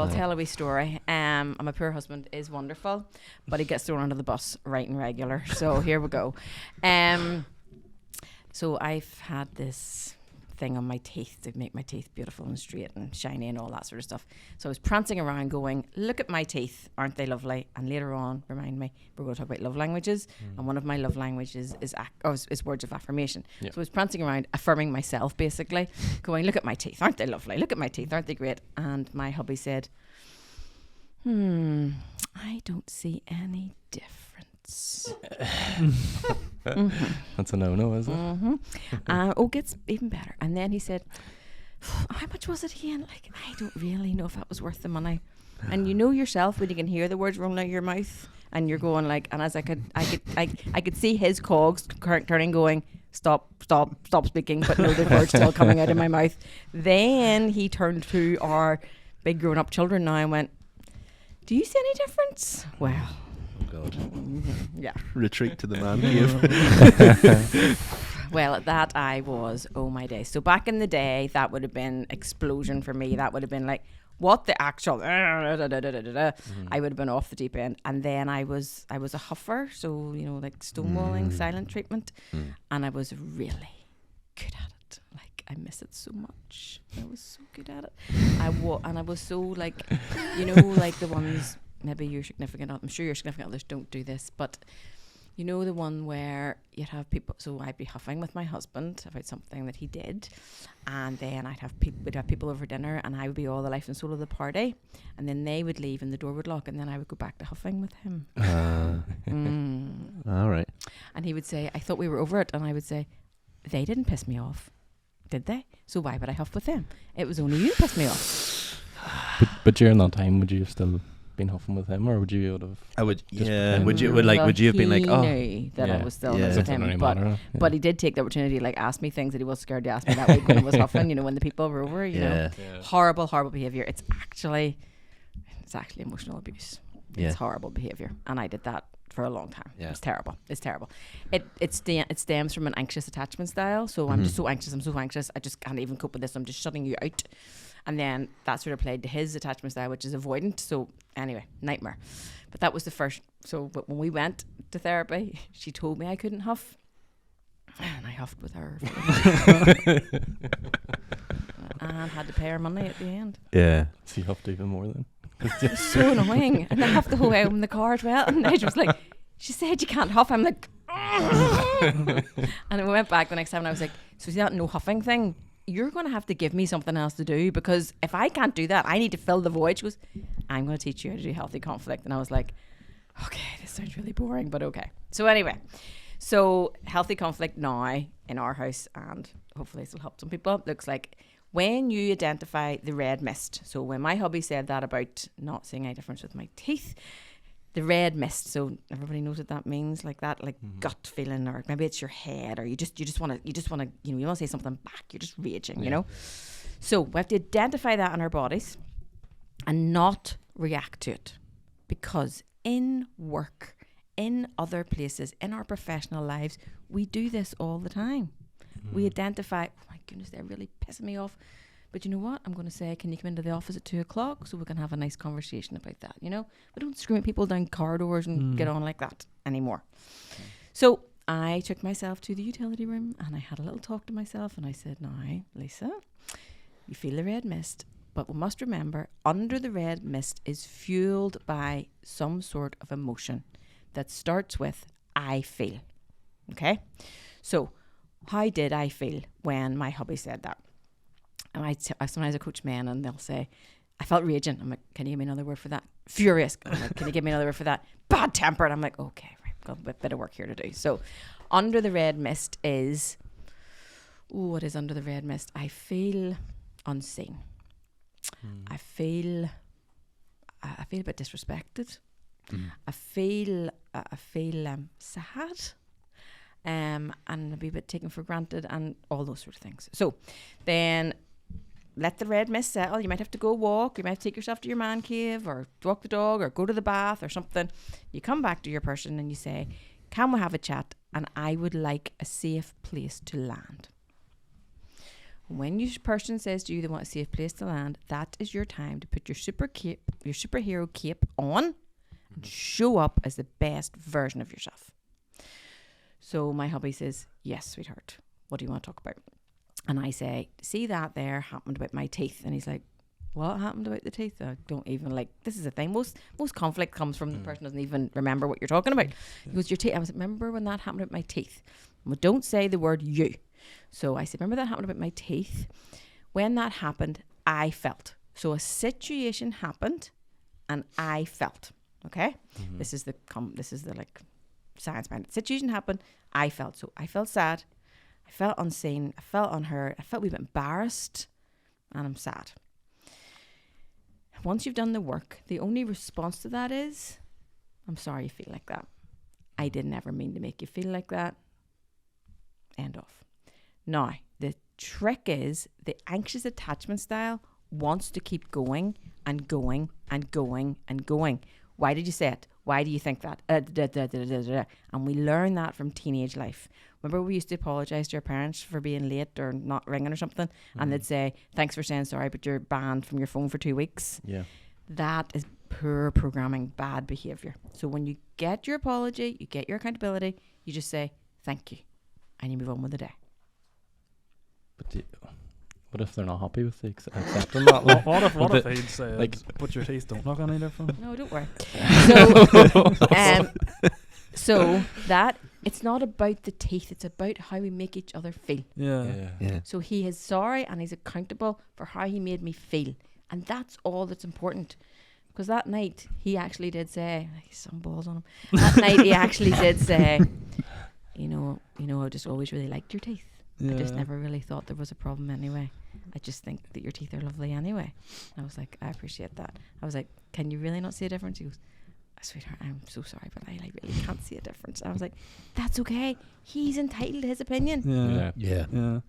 I'll tell a wee story. My poor husband is wonderful, but he gets thrown under the bus right and regular. So here we go. So I've had this thing on my teeth to make my teeth beautiful and straight and shiny and all that sort of stuff. So I was prancing around going, look at my teeth, aren't they lovely? And later on, remind me, we're going to talk about love languages. And one of my love languages is words of affirmation. Yep. So I was prancing around, affirming myself basically, going, look at my teeth, aren't they lovely? Look at my teeth, aren't they great? And my hubby said, I don't see any difference. That's a no-no, is it? Gets even better. And then he said, how much was it again? Like, I don't really know if that was worth the money. And you know yourself when you can hear the words rolling out of your mouth and you're going like, and as I could see his cogs turning, going, stop speaking, but no, the words still coming out of my mouth. Then he turned to our big grown up children now and went, do you see any difference? Well, God. Yeah. Retreat to the man cave. Well, at that I was, oh my day. So back in the day, that would have been explosion for me. That would have been like, what the actual, I would have been off the deep end. And then I was a huffer, so, you know, like stonewalling, silent treatment. And I was really good at it. Like, I miss it so much. I was so good at it. And I was so like, you know, like the ones, maybe your significant, I'm sure your significant others don't do this, but you know the one where you'd have people, so I'd be huffing with my husband about something that he did, and then we'd have people over dinner, and I would be all the life and soul of the party, and then they would leave and the door would lock, and then I would go back to huffing with him. All right. And he would say, I thought we were over it, and I would say, they didn't piss me off, did they? So why would I huff with them? It was only you who pissed me off. But during that time, would you have still been huffing with him, or would you have? I would. Yeah. Would you have been like, oh, he knew that I was still with him, really but he did take the opportunity to like ask me things that he was scared to ask me that week when I was huffing. You know, when the people were over. You know, horrible behavior. It's actually emotional abuse. Yeah. It's horrible behavior, and I did that for a long time. Yeah. It's terrible. It stems from an anxious attachment style. So I'm just so anxious. I just can't even cope with this. I'm just shutting you out. And then that sort of played to his attachment style, which is avoidant. So anyway, nightmare. But that was the first. So but when we went to therapy, she told me I couldn't huff. And I huffed with her. And had to pay her money at the end. Yeah. So you huffed even more then? It was so annoying. And I huffed the whole way home in the car as well. And Nigel was like, she said you can't huff. I'm like, and then we went back the next time and I was like, so see that no huffing thing? You're going to have to give me something else to do, because if I can't do that, I need to fill the void. She goes, I'm going to teach you how to do healthy conflict. And I was like, okay, this sounds really boring, but okay. So anyway, healthy conflict now in our house, and hopefully this will help some people, looks like when you identify the red mist. So when my hubby said that about not seeing any difference with my teeth, the red mist, so everybody knows what that means, like that, like gut feeling, or maybe it's your head, or you just want to, you know, you want to say something back, you're just raging, you know. So we have to identify that in our bodies and not react to it, because in work, in other places, in our professional lives, we do this all the time. We identify, oh my goodness, they're really pissing me off. But you know what? I'm going to say, can you come into the office at 2:00 so we can have a nice conversation about that? You know, we don't scream at people down corridors and get on like that anymore. So I took myself to the utility room and I had a little talk to myself, and I said, now, Lisa, you feel the red mist, but we must remember, under the red mist is fueled by some sort of emotion that starts with, I feel. Okay? So how did I feel when my hubby said that? And I sometimes I coach men and they'll say, I felt raging. I'm like, can you give me another word for that? Furious. I'm like, can you give me another word for that? Bad tempered. I'm like, okay, right, got a bit of work here to do. So under the red mist is, what is under the red mist? I feel unseen. I feel a bit disrespected. I feel sad. And a wee bit taken for granted, and all those sort of things. So then let the red mist settle. You might have to go walk. You might have to take yourself to your man cave, or walk the dog, or go to the bath or something. You come back to your person and you say, can we have a chat? And I would like a safe place to land. When your person says to you they want a safe place to land, that is your time to put your superhero cape on and show up as the best version of yourself. So my hubby says, yes, sweetheart, what do you want to talk about? And I say, see that there happened about my teeth. And he's like, what happened about the teeth? I don't even this is the thing. Most conflict comes from the person doesn't even remember what you're talking about. He goes, your teeth. I was like, remember when that happened about my teeth? Well, don't say the word you. So I said, remember that happened about my teeth? When that happened, I felt. So a situation happened and I felt. Okay? This is the science behind it. Situation happened, I felt. So I felt sad, I felt unseen, I felt unheard, I felt a wee bit embarrassed, and I'm sad. Once you've done the work, the only response to that is, I'm sorry you feel like that. I didn't ever mean to make you feel like that. End off. Now, the trick is the anxious attachment style wants to keep going and going and going and going. Why did you say it? Why do you think that? And we learn that from teenage life. Remember we used to apologise to our parents for being late or not ringing or something, and they'd say, thanks for saying sorry, but you're banned from your phone for 2 weeks. Yeah. That is poor programming, bad behaviour. So when you get your apology, you get your accountability, you just say, thank you, and you move on with the day. But what if they're not happy with the accepting that? What if he'd say, but your teeth don't look any different? No, don't worry. So that it's not about the teeth, it's about how we make each other feel. Yeah. So he is sorry and he's accountable for how he made me feel, and that's all that's important. Because that night he actually did say, he's some balls on him. That night he actually did say, you know, I just always really liked your teeth. I just never really thought there was a problem anyway. I just think that your teeth are lovely anyway. And I was like, I appreciate that. I was like, can you really not see a difference? He goes, sweetheart, I'm so sorry, but I really can't see a difference. I was like, that's okay. He's entitled to his opinion. Yeah.